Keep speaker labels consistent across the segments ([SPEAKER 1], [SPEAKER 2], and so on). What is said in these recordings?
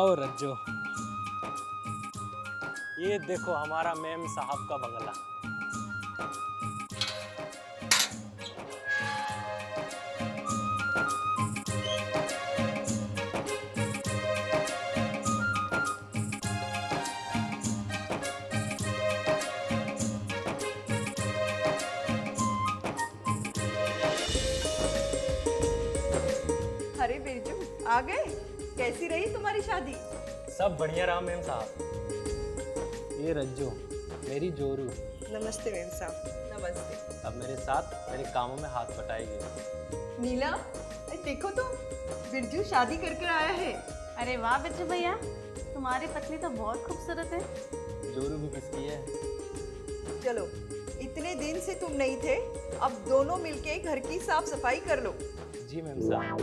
[SPEAKER 1] आओ रज्जो, ये देखो हमारा मेम साहब का बंगला।
[SPEAKER 2] अरे बिरजू आ गए। कैसी रही तुम्हारी शादी?
[SPEAKER 1] सब बढ़िया रहा मेम साहब। ये रज्जो मेरी जोरू,
[SPEAKER 2] नमस्ते मेम साहब। नमस्ते।
[SPEAKER 1] अब मेरे साथ मेरे कामों में हाथ बटाएगी।
[SPEAKER 2] नीला, अरे देखो तो बिरजू शादी करके आया है।
[SPEAKER 3] अरे वाह बिरजू भैया, तुम्हारी पत्नी तो बहुत खूबसूरत है।
[SPEAKER 1] जोरू भी किसकी है?
[SPEAKER 2] चलो, इतने दिन से तुम नहीं थे, अब दोनों मिलके घर की साफ सफाई कर लो।
[SPEAKER 1] जी मेम साहब।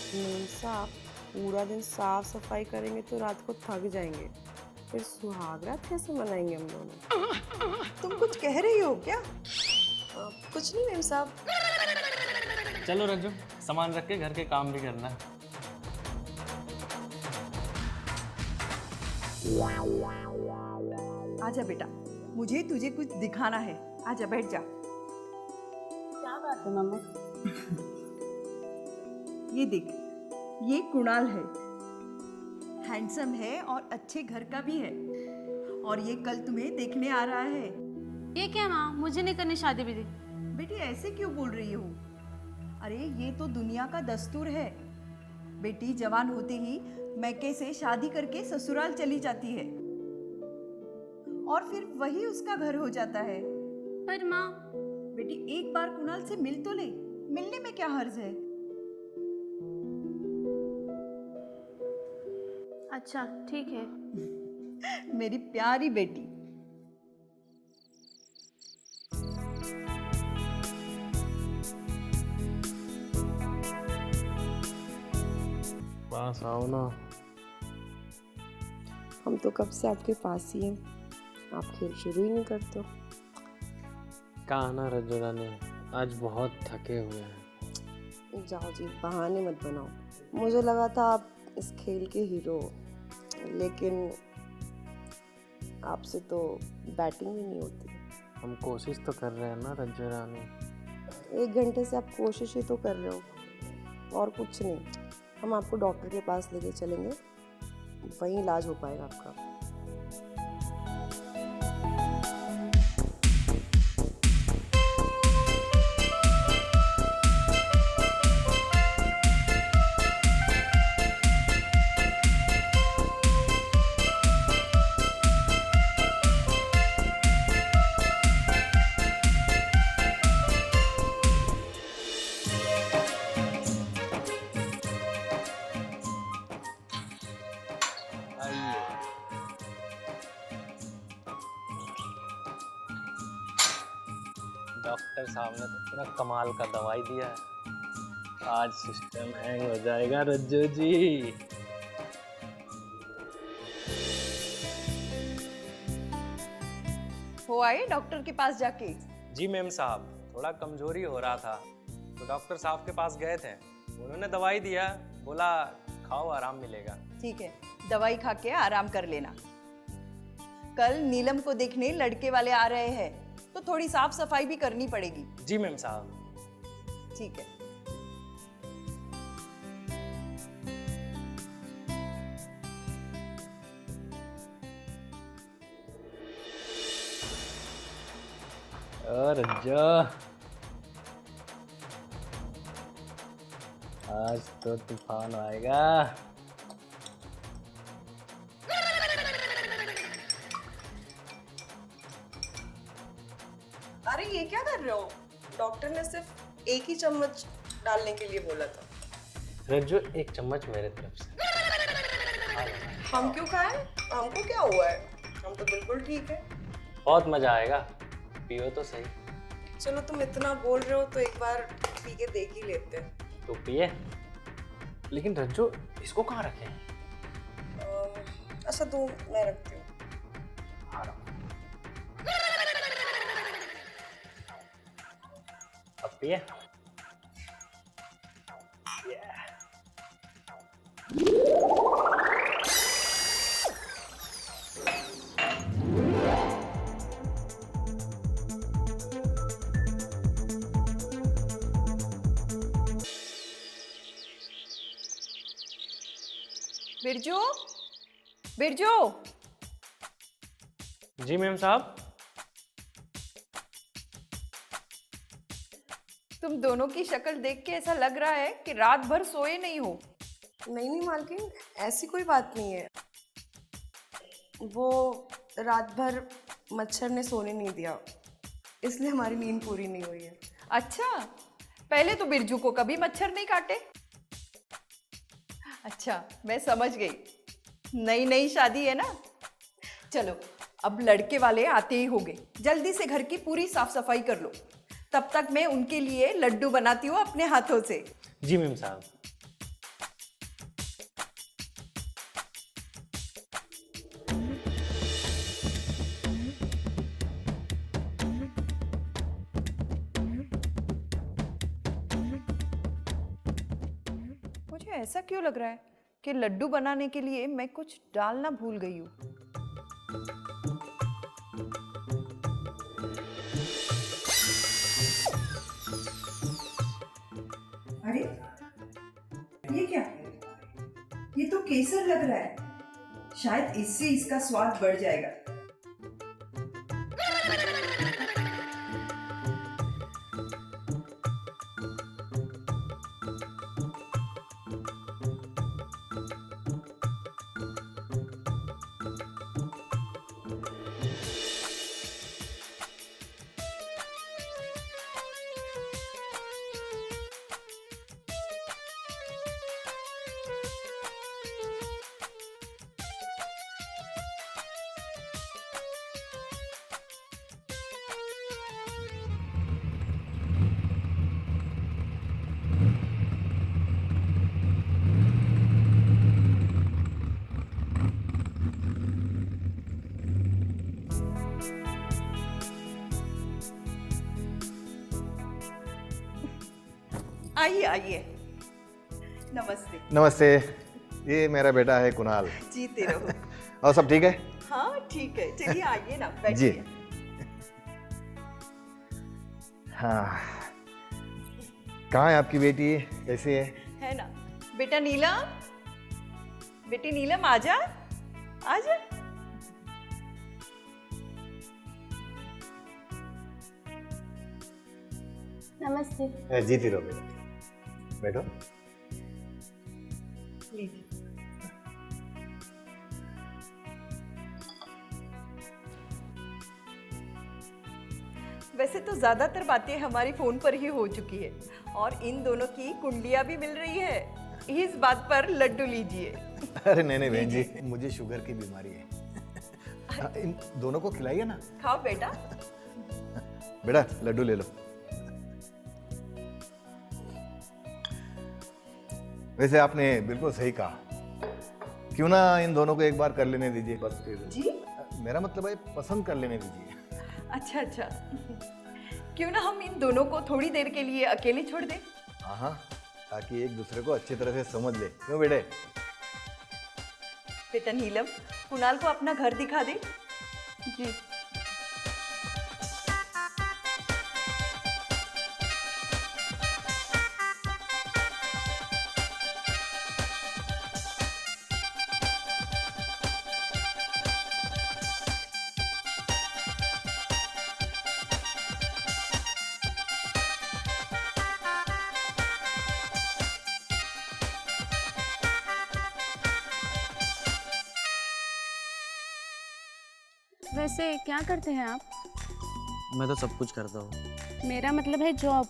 [SPEAKER 4] मेम साहब, पूरा दिन साफ सफाई करेंगे तो रात को थक जाएंगे, फिर सुहाग रात कैसे मनाएंगे हम दोनों?
[SPEAKER 2] तुम कुछ कह रही हो क्या?
[SPEAKER 4] कुछ नहीं मेम साहब।
[SPEAKER 1] चलो रज्जो, सामान रख के घर के काम भी करना है।
[SPEAKER 2] आजा बेटा, मुझे तुझे कुछ दिखाना है। आजा बैठ जा।
[SPEAKER 3] क्या बात है मम्मी?
[SPEAKER 2] ये देख, ये कुणाल है। हैंडसम है और अच्छे घर का भी है, और ये कल तुम्हें देखने आ रहा है।
[SPEAKER 3] ये क्या माँ, मुझे नहीं करनी शादी विधि।
[SPEAKER 2] बेटी ऐसे क्यों बोल रही हो? अरे ये तो दुनिया का दस्तूर है। बेटी जवान होते ही मैके से शादी करके ससुराल चली जाती है, और फिर वही उसका घर हो जाता है।
[SPEAKER 3] पर माँ,
[SPEAKER 2] बेटी एक बार कुणाल से मिल तो ले, मिलने में क्या हर्ज है?
[SPEAKER 3] अच्छा ठीक है।
[SPEAKER 2] मेरी प्यारी बेटी।
[SPEAKER 1] पास आओ ना।
[SPEAKER 4] हम तो कब से आपके पास ही हैं, आप खेल शुरू ही नहीं करते।
[SPEAKER 1] कहा ना रज्जो रानी, आज बहुत थके हुए हैं।
[SPEAKER 4] जाओ जी, बहाने मत बनाओ। मुझे लगा था आप इस खेल के हीरो हो, लेकिन आपसे तो बैटिंग भी नहीं होती।
[SPEAKER 1] हम कोशिश तो कर रहे हैं ना रज्जो रानी।
[SPEAKER 4] 1 घंटे से आप कोशिश ही तो कर रहे हो और कुछ नहीं। हम आपको डॉक्टर के पास लेके चलेंगे, वहीं इलाज हो पाएगा आपका।
[SPEAKER 1] डॉक्टर साहब ने तो पूरा कमाल का दवाई दिया है। आज सिस्टम हैंग हो जाएगा रज्जो जी।
[SPEAKER 2] हो आए डॉक्टर के पास जाके?
[SPEAKER 1] जी मेम साहब, थोड़ा कमजोरी हो रहा था तो डॉक्टर साहब के पास गए थे। उन्होंने दवाई दिया, बोला खाओ आराम मिलेगा।
[SPEAKER 2] ठीक है, दवाई खा के आराम कर लेना। कल नीलम को देखने लड़के वाले आ रहे हैं, तो थोड़ी साफ सफाई भी करनी पड़ेगी।
[SPEAKER 1] जी मेम साहब।
[SPEAKER 2] ठीक है।
[SPEAKER 1] और रज्जो, आज तो तूफान आएगा।
[SPEAKER 4] अरे ये क्या कर रहे हो? डॉक्टर ने सिर्फ 1 ही चम्मच डालने के लिए बोला था।
[SPEAKER 1] रज्जो, 1 चम्मच मेरे तरफ से।
[SPEAKER 4] हम क्यों खाएं? हमको क्या हुआ है? हम तो बिल्कुल ठीक है।
[SPEAKER 1] बहुत मजा आएगा, पियो तो सही।
[SPEAKER 4] चलो तुम इतना बोल रहे हो तो एक बार पी के देख ही लेते हैं।
[SPEAKER 1] तो पिए, लेकिन रज्जो इसको कहाँ रखें?
[SPEAKER 4] अच्छा तो मैं रखती हूँ।
[SPEAKER 1] अब पिए।
[SPEAKER 2] बिरजू, बिरजू,
[SPEAKER 1] जी मैम साहब।
[SPEAKER 2] तुम दोनों की शक्ल देख के ऐसा लग रहा है कि रात भर सोए नहीं हो।
[SPEAKER 4] नहीं नहीं मालकिन, ऐसी कोई बात नहीं है। वो रात भर मच्छर ने सोने नहीं दिया, इसलिए हमारी नींद पूरी नहीं हुई है।
[SPEAKER 2] अच्छा, पहले तो बिरजू को कभी मच्छर नहीं काटे। अच्छा, मैं समझ गई, नई नई शादी है ना। चलो, अब लड़के वाले आते ही होंगे, जल्दी से घर की पूरी साफ सफाई कर लो। तब तक मैं उनके लिए लड्डू बनाती हूँ अपने हाथों से।
[SPEAKER 1] जी मैम साहब।
[SPEAKER 2] मुझे ऐसा क्यों लग रहा है कि लड्डू बनाने के लिए मैं कुछ डालना भूल गई हूँ। अरे, ये क्या? ये तो केसर लग रहा है। शायद इससे इसका स्वाद बढ़ जाएगा। आइए आइए, नमस्ते।
[SPEAKER 5] नमस्ते, ये मेरा बेटा है कुणाल।
[SPEAKER 2] जीते रहो।
[SPEAKER 5] और सब ठीक है?
[SPEAKER 2] हाँ ठीक है, चलिए आइए ना,
[SPEAKER 5] जी।
[SPEAKER 2] बैठिए।
[SPEAKER 5] हाँ, कहाँ है आपकी बेटी? कैसी है?
[SPEAKER 2] है ना बेटा नीलम, बेटी नीलम आजा, आजा।
[SPEAKER 3] नमस्ते।
[SPEAKER 5] जीती रहो बेटा, बैठो।
[SPEAKER 2] लीजिए। वैसे तो ज्यादातर बातें हमारी फोन पर ही हो चुकी है और इन दोनों की कुंडलियां भी मिल रही है। इस बात पर लड्डू लीजिए।
[SPEAKER 5] अरे नहीं नहीं बहन जी, मुझे शुगर की बीमारी है। इन दोनों को खिलाइए ना।
[SPEAKER 2] खाओ बेटा।
[SPEAKER 5] बेटा लड्डू ले लो। वैसे आपने बिल्कुल सही कहा, क्यों ना इन दोनों को एक बार कर लेने दीजिए बस।
[SPEAKER 2] जी,
[SPEAKER 5] मेरा मतलब है पसंद कर लेने दीजिए।
[SPEAKER 2] अच्छा अच्छा, क्यों ना हम इन दोनों को थोड़ी देर के लिए अकेले छोड़ दें।
[SPEAKER 5] हाँ हाँ, ताकि एक दूसरे को अच्छी तरह से समझ ले। क्यों बेटे?
[SPEAKER 2] बेटा नीलम, कुणाल को अपना घर दिखा दे।
[SPEAKER 3] जी। वैसे क्या करते हैं आप?
[SPEAKER 1] मैं तो सब कुछ करता हूँ।
[SPEAKER 3] मेरा मतलब है जॉब।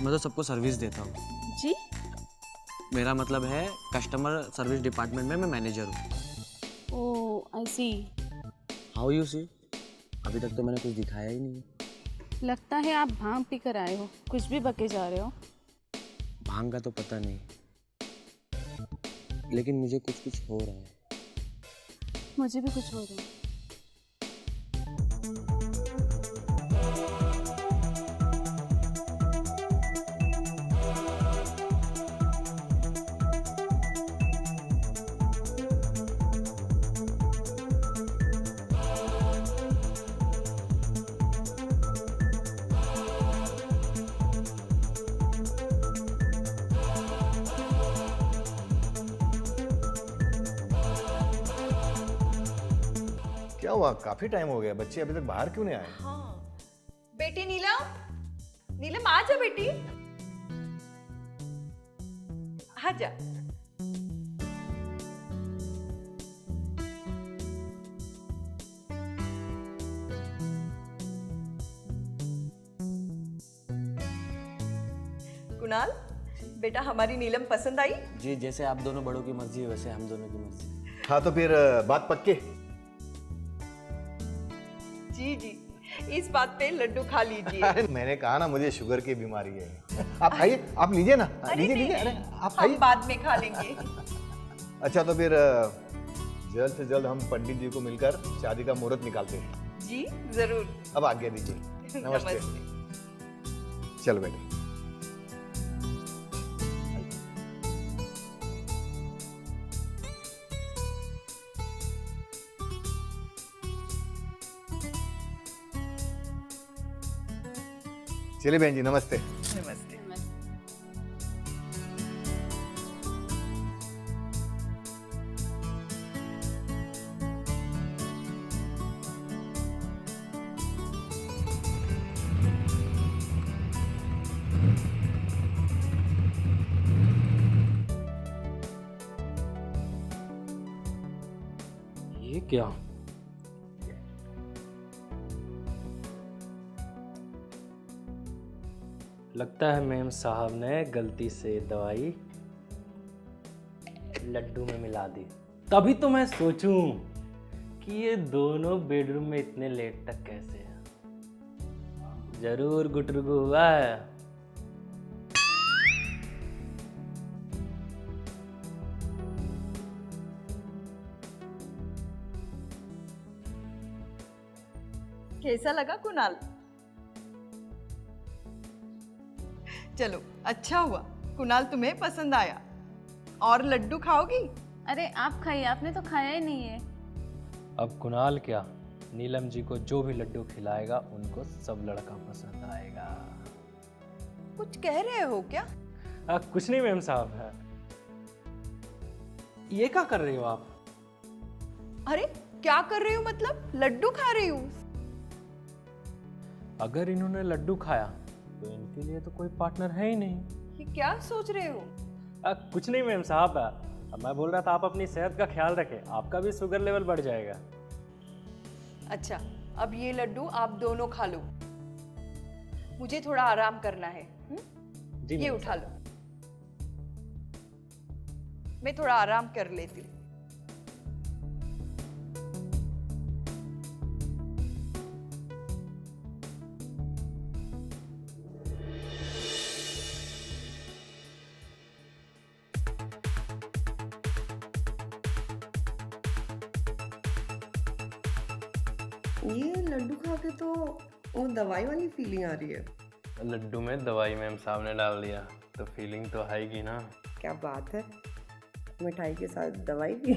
[SPEAKER 1] मैं तो सबको सर्विस देता हूँ।
[SPEAKER 3] जी?
[SPEAKER 1] मेरा मतलब है कस्टमर सर्विस डिपार्टमेंट में मैं मैनेजर हूँ।
[SPEAKER 3] ओह आई सी।
[SPEAKER 1] How you see? अभी तक तो मैंने कुछ दिखाया ही नहीं।
[SPEAKER 3] लगता है आप भांग पी कर आए हो, कुछ भी बके जा रहे हो।
[SPEAKER 1] भांग का तो पता नहीं, लेकिन मुझे कुछ कुछ हो रहा है।
[SPEAKER 3] मुझे भी कुछ हो रहा है।
[SPEAKER 5] क्या हुआ, काफी टाइम हो गया, बच्चे अभी तक बाहर क्यों नहीं आए?
[SPEAKER 2] हाँ बेटी नीलम, नीलम आ जा बेटी, आ जा। कुणाल बेटा, हमारी नीलम पसंद आई?
[SPEAKER 6] जी, जैसे आप दोनों बड़ों की मर्जी है वैसे हम दोनों की मर्जी।
[SPEAKER 5] हाँ तो फिर बात पक्की।
[SPEAKER 2] जी जी, इस बात पे लड्डू खा लीजिए।
[SPEAKER 5] अरे मैंने कहा ना मुझे शुगर की बीमारी है। आप खाइए, आप लीजिए ना, लीजिए लीजिए, अरे आप खाइए।
[SPEAKER 2] हम बाद में खा लेंगे।
[SPEAKER 5] अच्छा तो फिर जल्द से जल्द हम पंडित जी को मिलकर शादी का मुहूर्त निकालते हैं।
[SPEAKER 2] जी जरूर।
[SPEAKER 5] अब आज्ञा दीजिए। नमस्ते। चलो बेटे। चलिए बहन जी, नमस्ते।
[SPEAKER 2] नमस्ते।
[SPEAKER 1] ये क्या? लगता है मेम साहब ने गलती से दवाई लड्डू में मिला दी। तभी तो मैं सोचूं कि ये दोनों बेडरूम में इतने लेट तक कैसे हैं। जरूर गुटरुगु हुआ है।
[SPEAKER 2] कैसा लगा कुणाल? चलो अच्छा हुआ कुणाल तुम्हें पसंद आया। और लड्डू खाओगी?
[SPEAKER 3] अरे आप खाइए, आपने तो खाया ही नहीं है।
[SPEAKER 1] अब कुणाल क्या, नीलम जी को जो भी लड्डू खिलाएगा उनको सब लड़का पसंद आएगा।
[SPEAKER 2] कुछ कह रहे हो क्या?
[SPEAKER 1] कुछ नहीं मेम साहब है। ये क्या कर रही हो आप?
[SPEAKER 2] अरे क्या कर रही हूँ मतलब? लड्डू खा रही हूँ।
[SPEAKER 1] अगर इन्होंने लड्डू खाया तो इनके लिए तो कोई पार्टनर है ही नहीं।
[SPEAKER 2] ये क्या सोच रहे हो?
[SPEAKER 1] कुछ नहीं मैम साहब, मैं बोल रहा था आप अपनी सेहत का ख्याल रखें, आपका भी शुगर लेवल बढ़ जाएगा।
[SPEAKER 2] अच्छा अब ये लड्डू आप दोनों खा लो, मुझे थोड़ा आराम करना है।
[SPEAKER 1] जी
[SPEAKER 2] ये
[SPEAKER 1] मैम
[SPEAKER 2] उठा लो, मैं थोड़ा आराम कर लेती हूँ।
[SPEAKER 4] ये लड्डू खा के तो वो दवाई वाली फीलिंग आ रही है।
[SPEAKER 1] लड्डू में दवाई मैम साहब ने डाल दिया तो फीलिंग तो आएगी ना।
[SPEAKER 4] क्या बात है, मिठाई के साथ दवाई भी।